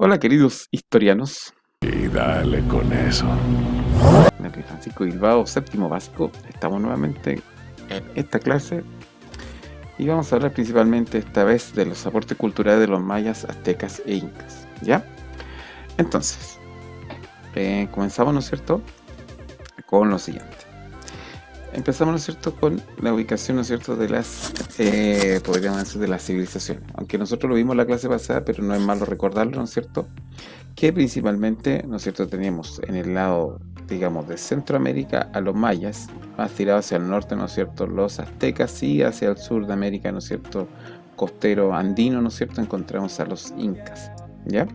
Hola queridos historianos, Y dale con eso. de Francisco Bilbao, séptimo básico. Estamos nuevamente en esta clase y vamos a hablar principalmente esta vez de los aportes culturales de los mayas, aztecas e incas. ¿Ya? Entonces, comenzamos, ¿no es cierto?, con lo siguiente. Empezamos, ¿no es cierto?, con la ubicación, ¿no es cierto?, de las, podríamos decir, de las civilizaciones. Aunque nosotros lo vimos en la clase pasada, pero no es malo recordarlo, ¿no es cierto?, que principalmente, ¿no es cierto?, teníamos en el lado, digamos, de Centroamérica a los mayas, más tirados hacia el norte, ¿no es cierto?, los aztecas, y hacia el sur de América, ¿no es cierto?, costero andino, ¿no es cierto?, encontramos a los incas, ¿ya?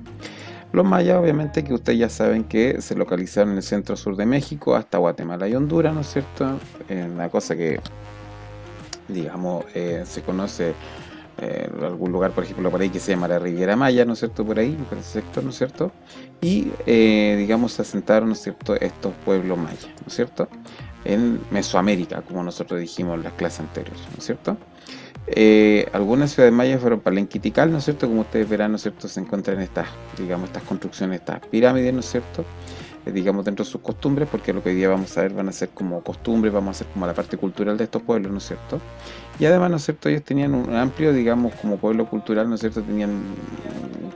Los mayas, obviamente, que ustedes ya saben que se localizaron en el centro-sur de México hasta Guatemala y Honduras, ¿no es cierto?, una cosa que, digamos, se conoce algún lugar, por ejemplo, por ahí que se llama la Riviera Maya, ¿no es cierto?, por ahí, por ese sector, ¿no es cierto?, y, digamos, se asentaron, ¿no es cierto?, estos pueblos mayas, ¿no es cierto?, en Mesoamérica, como nosotros dijimos en las clases anteriores, ¿no es cierto? Algunas ciudades mayas fueron Palenque y Tikal, ¿no es cierto?, como ustedes verán, ¿no es cierto?, se encuentran estas, digamos, estas construcciones, estas pirámides, ¿no es cierto?, digamos, dentro de sus costumbres, porque lo que hoy día vamos a ver van a ser como costumbres, vamos a hacer como la parte cultural de estos pueblos, ¿no es cierto? Y además, ¿no es cierto?, ellos tenían un amplio, digamos, como pueblo cultural, ¿no es cierto?, tenían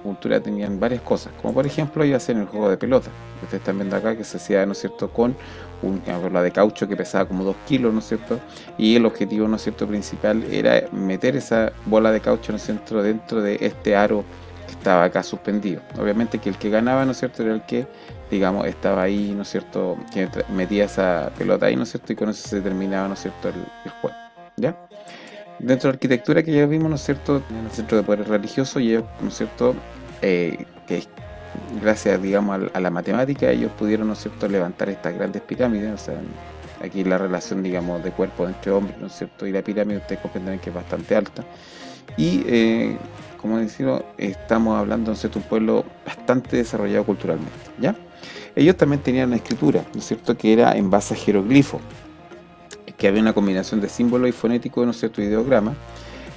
cultura, tenían varias cosas, como por ejemplo ellos hacían el juego de pelota, que ustedes están viendo acá, que se hacía, ¿no es cierto?, con una bola de caucho que pesaba como 2 kilos, ¿no es cierto?, y el objetivo, ¿no es cierto?, principal era meter esa bola de caucho, ¿no es cierto?, dentro de este aro que estaba acá suspendido. Obviamente que el que ganaba, ¿no es cierto?, era el que, digamos, estaba ahí, ¿no es cierto?, que metía esa pelota ahí, ¿no es cierto?, y con eso se terminaba, ¿no es cierto?, el juego, ¿ya? Dentro de la arquitectura que ya vimos, ¿no es cierto?, en el centro de poder religioso, y ellos, ¿no es cierto?, que gracias, digamos, a la matemática, ellos pudieron, ¿no es cierto?, levantar estas grandes pirámides. O sea, aquí la relación, digamos, de cuerpo entre hombres, ¿no es cierto?, y la pirámide, ustedes comprenderán que es bastante alta. Y, como decimos, estamos hablando, ¿no es cierto?, un pueblo bastante desarrollado culturalmente, ¿ya? Ellos también tenían una escritura, ¿no es cierto?, que era en base a jeroglifos, que había una combinación de símbolos y fonéticos, ¿no es cierto?, ideogramas,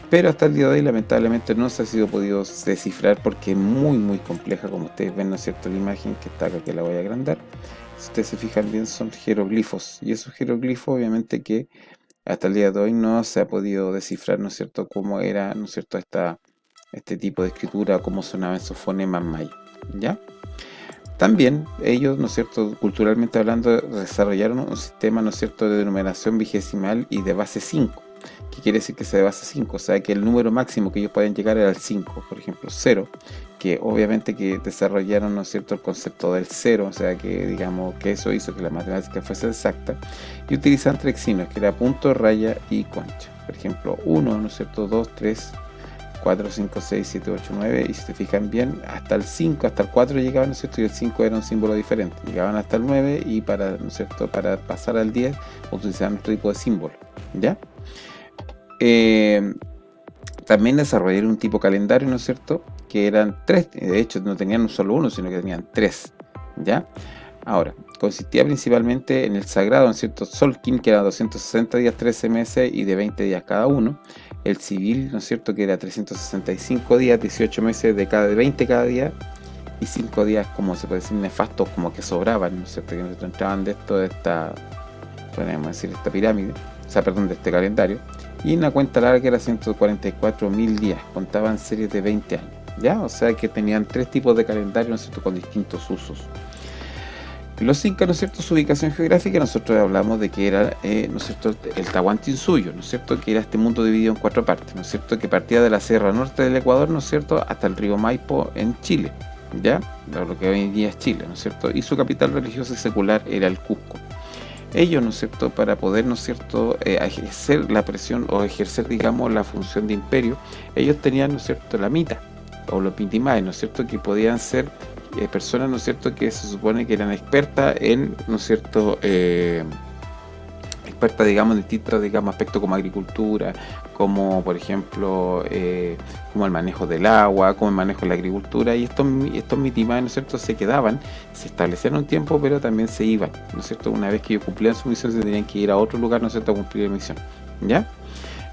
pero hasta el día de hoy lamentablemente no se ha sido podido descifrar porque es muy compleja, como ustedes ven, ¿no es cierto?, la imagen que está acá, que la voy a agrandar. Si ustedes se fijan bien, son jeroglifos, y esos jeroglifos obviamente que hasta el día de hoy no se ha podido descifrar, ¿no es cierto?, cómo era, ¿no es cierto?, este tipo de escritura, cómo sonaban esos fonemas mayas, ¿ya? También ellos, ¿no es cierto?, culturalmente hablando, desarrollaron un sistema, ¿no es cierto?, de numeración vigesimal y de base 5, que quiere decir que sea de base 5, o sea que el número máximo que ellos podían llegar era el 5, por ejemplo, 0, que obviamente que desarrollaron, ¿no es cierto?, el concepto del 0, o sea que, digamos, que eso hizo que la matemática fuese exacta, y utilizaban tres signos, que era punto, raya y concha. Por ejemplo, 1, ¿no es cierto?, 2, 3, 4, 5, 6, 7, 8, 9, y si te fijan bien, hasta el 5, hasta el 4 llegaban, ¿no es cierto?, y el 5 era un símbolo diferente. Llegaban hasta el 9 y para, ¿no es cierto?, para pasar al 10 utilizaban otro tipo de símbolo, ¿ya? También desarrollaron un tipo calendario, ¿no es cierto?, que eran 3, de hecho no tenían solo uno, sino que tenían 3, ¿ya? Ahora, consistía principalmente en el sagrado, ¿no es cierto?, Solkin, que era 260 días, 13 meses y de 20 días cada uno. El civil, ¿no es cierto?, que era 365 días, 18 meses de 20 cada día, y 5 días, como se puede decir, nefastos, como que sobraban, ¿no es cierto?, que no entraban de esto, de esta, podemos decir, esta pirámide, o sea, perdón, de este calendario. Y una cuenta larga era 144.000 días, contaban series de 20 años, ¿ya? O sea que tenían 3 tipos de calendario, ¿no es cierto?, con distintos usos. Los incas, ¿no es cierto?, su ubicación geográfica, nosotros hablamos de que era, ¿no es cierto?, el Tahuantinsuyo, ¿no es cierto?, que era este mundo dividido en 4 partes, ¿no es cierto?, que partía de la Sierra Norte del Ecuador, ¿no es cierto?, hasta el río Maipo en Chile, ¿ya?, lo que hoy en día es Chile, ¿no es cierto?, y su capital religiosa y secular era el Cusco. Ellos, ¿no es cierto?, para poder, ¿no es cierto?, ejercer la presión o ejercer, digamos, la función de imperio, ellos tenían, ¿no es cierto?, la mita, o los mitimaes, ¿no es cierto?, que podían ser personas, ¿no es cierto?, que se supone que eran expertas en, ¿no es cierto?, expertas, digamos, en distintos, digamos, aspectos como agricultura, como por ejemplo, como el manejo del agua, como el manejo de la agricultura, y estos mitimaes, ¿no es cierto?, se quedaban, se establecían un tiempo, pero también se iban, ¿no es cierto?, una vez que ellos cumplían su misión, se tenían que ir a otro lugar, ¿no es cierto?, a cumplir la misión, ¿ya?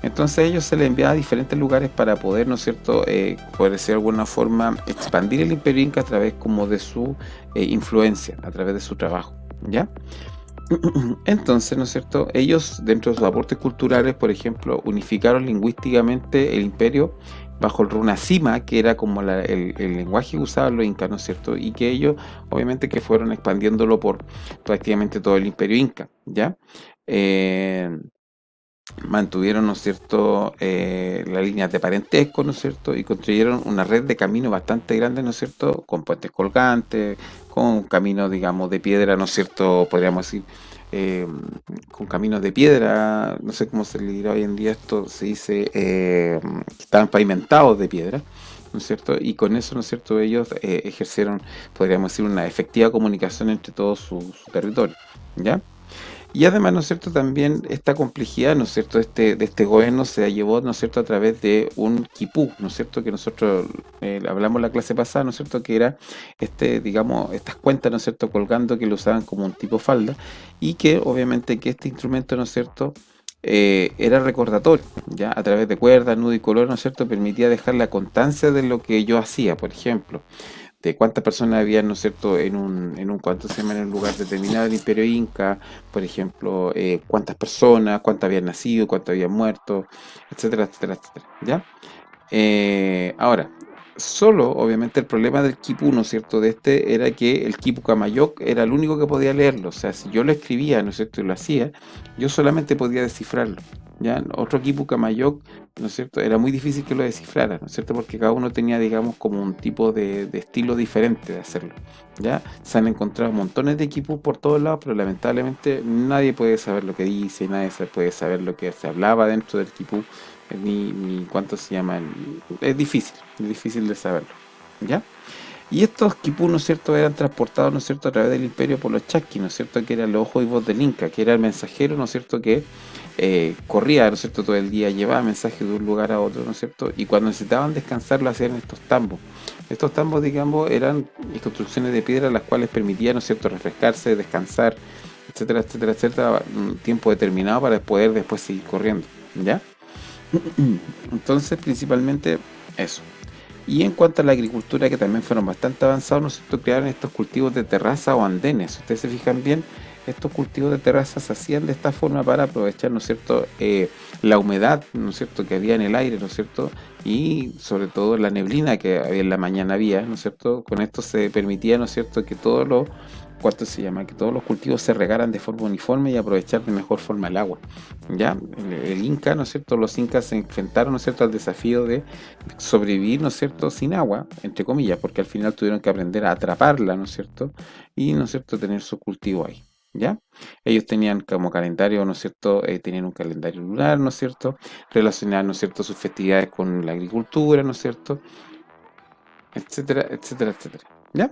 Entonces a ellos se les enviaba a diferentes lugares para poder, ¿no es cierto?, por decir de alguna forma, expandir el Imperio Inca a través como de su influencia, a través de su trabajo, ¿ya? Entonces, ¿no es cierto? Ellos, dentro de sus aportes culturales, por ejemplo, unificaron lingüísticamente el imperio bajo el runasima, que era como el lenguaje que usaban los incas, ¿no es cierto? Y que ellos, obviamente, que fueron expandiéndolo por prácticamente todo el imperio inca, ¿ya? Eh, Mantuvieron, ¿no es cierto?, las líneas de parentesco, ¿no es cierto?, y construyeron una red de caminos bastante grande, ¿no es cierto?, con puentes colgantes, con caminos, digamos, de piedra, ¿no es cierto?, podríamos decir, eh, con caminos de piedra, no sé cómo se le dirá hoy en día esto, se dice, que estaban pavimentados de piedra, ¿no es cierto?, y con eso, ¿no es cierto?, ellos ejercieron, podríamos decir, una efectiva comunicación entre todo su territorio, ¿ya? Y además, ¿no es cierto?, también esta complejidad, ¿no es cierto?, de este gobierno se llevó, ¿no es cierto?, a través de un quipú, ¿no es cierto?, que nosotros hablamos la clase pasada, ¿no es cierto?, que era digamos, estas cuentas, ¿no es cierto?, colgando que lo usaban como un tipo falda y que obviamente que este instrumento, ¿no es cierto?, era recordatorio, ¿ya? A través de cuerdas, nudo y color, ¿no es cierto?, permitía dejar la constancia de lo que yo hacía, por ejemplo de cuántas personas había, ¿no es cierto?, cuánto se llama, en un lugar determinado del Imperio Inca, por ejemplo, cuántas personas, cuántas habían nacido, cuántas habían muerto, etcétera, etcétera, etcétera, ¿ya? Ahora, solo, obviamente, el problema del quipu, ¿no es cierto?, de era que el quipu Camayoc era el único que podía leerlo, o sea, si yo lo escribía, ¿no es cierto?, y lo hacía, yo solamente podía descifrarlo, ¿ya? Otro quipu Camayoc, ¿no es cierto?, era muy difícil que lo descifrara, ¿no es cierto?, porque cada uno tenía, digamos, como un tipo de estilo diferente de hacerlo, ¿ya? Se han encontrado montones de quipus por todos lados, pero lamentablemente nadie puede saber lo que dice, nadie puede saber lo que se hablaba dentro del quipú, ni cuánto se llama, es difícil de saberlo, ¿ya? Y estos quipú, ¿no es cierto?, eran transportados, ¿no es cierto?, a través del imperio por los chasquis, ¿no es cierto?, que era el ojo y voz del Inca, que era el mensajero, ¿no es cierto?, que corría, ¿no es cierto?, todo el día, llevaba mensajes de un lugar a otro, ¿no es cierto?, y cuando necesitaban descansar lo hacían en estos tambos. Estos tambos, digamos, eran construcciones de piedra las cuales permitían, ¿no es cierto?, refrescarse, descansar, etcétera, etcétera, etcétera, un tiempo determinado para poder después seguir corriendo, ¿ya? Entonces, principalmente eso. Y en cuanto a la agricultura, que también fueron bastante avanzados, ¿no es cierto?, crearon estos cultivos de terraza o andenes. Si ustedes se fijan bien, estos cultivos de terraza se hacían de esta forma para aprovechar, ¿no es cierto?, la humedad, ¿no es cierto?, que había en el aire, ¿no es cierto?, y sobre todo la neblina que en la mañana había, ¿no es cierto?, con esto se permitía, ¿no es cierto?, que todos los, ¿cuánto se llama?, que todos los cultivos se regaran de forma uniforme y aprovechar de mejor forma el agua, ¿ya? El Inca, ¿no es cierto?, los incas se enfrentaron, ¿no es cierto?, al desafío de sobrevivir, ¿no es cierto?, sin agua, entre comillas, porque al final tuvieron que aprender a atraparla, ¿no es cierto?, y, ¿no es cierto?, tener su cultivo ahí, ¿ya? Ellos tenían como calendario, ¿no es cierto?, tenían un calendario lunar, ¿no es cierto?, relacionaban, ¿no es cierto?, sus festividades con la agricultura, ¿no es cierto?, etcétera, etcétera, etcétera, ¿ya?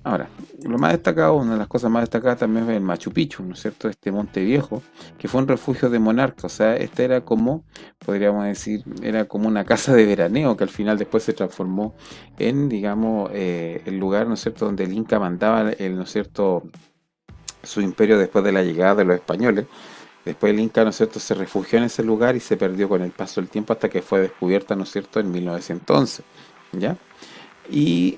Ahora, lo más destacado, una de las cosas más destacadas también es el Machu Picchu, ¿no es cierto? Este Monte Viejo, que fue un refugio de monarcas, o sea, este era como, podríamos decir, era como una casa de veraneo, que al final después se transformó en, digamos, el lugar, ¿no es cierto?, donde el Inca mandaba, ¿no es cierto?, su imperio después de la llegada de los españoles. Después el Inca, ¿no es cierto?, se refugió en ese lugar y se perdió con el paso del tiempo hasta que fue descubierta, ¿no es cierto?, en 1911, ¿ya? Y,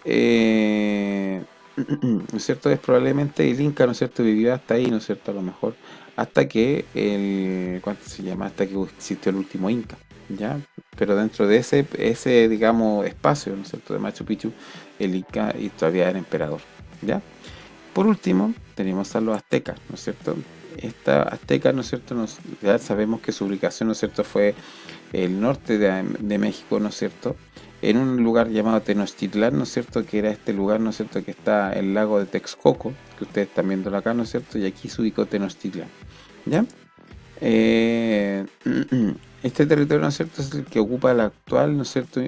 ¿no es cierto?, es probablemente el Inca, ¿no es cierto?, vivió hasta ahí, ¿no es cierto?, a lo mejor, hasta que ¿cuánto se llama?, hasta que existió el último Inca, ¿ya? Pero dentro de ese, digamos, espacio, ¿no es cierto?, de Machu Picchu, el Inca y todavía era emperador, ¿ya? Por último, tenemos a los aztecas, ¿no es cierto? Esta azteca, ¿no es cierto?, ya sabemos que su ubicación, ¿no es cierto?, fue el norte de México, ¿no es cierto?, en un lugar llamado Tenochtitlán, ¿no es cierto?, que era este lugar, ¿no es cierto?, que está el lago de Texcoco, que ustedes están viendo acá, ¿no es cierto?, y aquí se ubicó Tenochtitlán, ¿ya? Eh, este territorio, ¿no es cierto?, es el que ocupa la actual, ¿no es cierto?,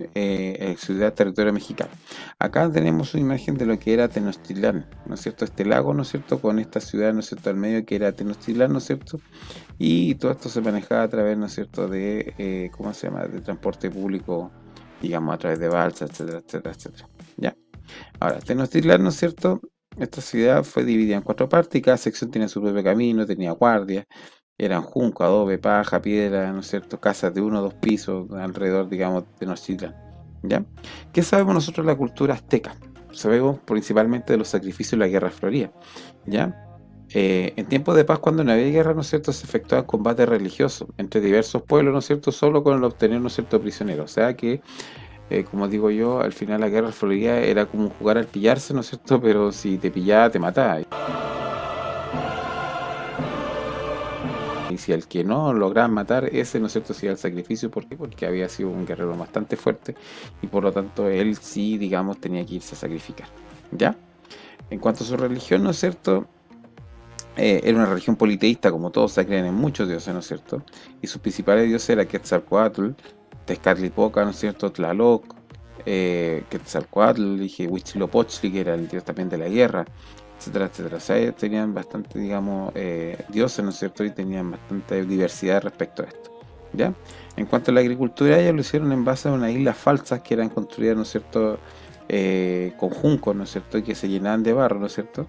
ciudad territorio mexicano. Acá tenemos una imagen de lo que era Tenochtitlán, ¿no es cierto?, este lago, ¿no es cierto?, con esta ciudad, ¿no es cierto?, al medio que era Tenochtitlán, ¿no es cierto?, y todo esto se manejaba a través, ¿no es cierto?, de, ¿cómo se llama?, de transporte público, digamos, a través de balsas, etcétera, etcétera, etcétera. ¿Ya? Ahora, Tenochtitlán, ¿no es cierto?, esta ciudad fue dividida en 4 partes y cada sección tenía su propio camino, tenía guardias, eran junco, adobe, paja, piedra, ¿no es cierto? Casas de 1 o 2 pisos alrededor, digamos, de Tenochtitlan, ¿ya? ¿Qué sabemos nosotros de la cultura azteca? Sabemos principalmente de los sacrificios de la guerra florida, ¿ya? En tiempos de paz, cuando no había guerra, ¿no es cierto?, se efectuaban combates religiosos entre diversos pueblos, ¿no es cierto?, solo con el obtener, ¿no es cierto?, prisioneros. O sea que, como digo yo, al final la guerra florida era como jugar al pillarse, ¿no es cierto?, pero si te pillaba, te mataba. Y si al que no lograban matar, ese, ¿no es cierto?, hacía el sacrificio. ¿Por qué? Porque había sido un guerrero bastante fuerte y por lo tanto él sí, digamos, tenía que irse a sacrificar, ¿ya? En cuanto a su religión, ¿no es cierto?, era una religión politeísta, como todos se creen en muchos dioses, ¿no es cierto? Y sus principales dioses eran Quetzalcoatl, Tezcatlipoca, ¿no es cierto?, Tlaloc, Quetzalcoatl, dije Huitzilopochtli, que era el dios también de la guerra, etcétera, etcétera. O sea, ellos tenían bastante, digamos, dioses, ¿no es cierto? Y tenían bastante diversidad respecto a esto, ¿ya? En cuanto a la agricultura, ellos lo hicieron en base a unas islas falsas que eran construidas, ¿no es cierto?, con juncos, ¿no es cierto?, y que se llenaban de barro, ¿no es cierto?,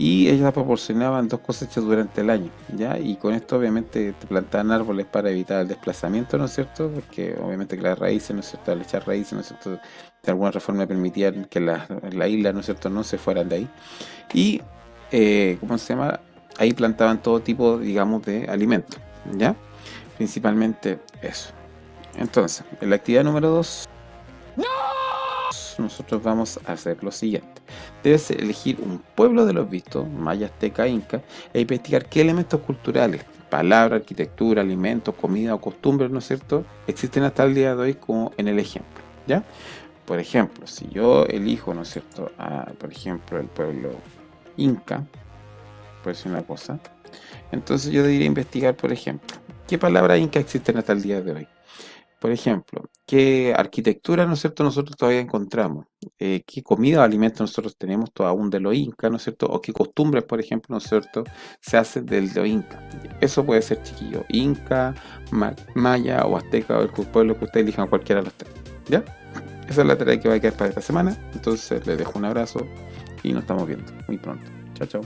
y ellas proporcionaban 2 cosechas durante el año, ¿ya? Y con esto obviamente te plantaban árboles para evitar el desplazamiento, ¿no es cierto? Porque obviamente que las raíces, ¿no es cierto?, al echar raíces, ¿no es cierto?, de alguna otra forma permitían que la isla, ¿no es cierto?, no se fueran de ahí. Y, ¿cómo se llama? Ahí plantaban todo tipo, digamos, de alimentos, ¿ya? Principalmente eso. Entonces, en la actividad número 2, nosotros vamos a hacer lo siguiente. Debes elegir un pueblo de los vistos, maya, azteca, inca, e investigar qué elementos culturales, palabras, arquitectura, alimentos, comida o costumbres, ¿no es cierto?, existen hasta el día de hoy como en el ejemplo, ¿ya? Por ejemplo, si yo elijo, ¿no es cierto?, por ejemplo, el pueblo inca, por decir una cosa, entonces yo debería investigar, por ejemplo, qué palabras incas existen hasta el día de hoy. Por ejemplo, qué arquitectura, ¿no es cierto?, nosotros todavía encontramos, qué comida o alimentos nosotros tenemos aún de los incas, ¿no es cierto?, o qué costumbres, por ejemplo, ¿no es cierto?, se hacen de los incas. Eso puede ser, chiquillo, inca, maya o azteca, o el pueblo que ustedes elijan, cualquiera de los tres, ¿ya? Esa es la tarea que va a quedar para esta semana. Entonces les dejo un abrazo y nos estamos viendo muy pronto. Chao, chao.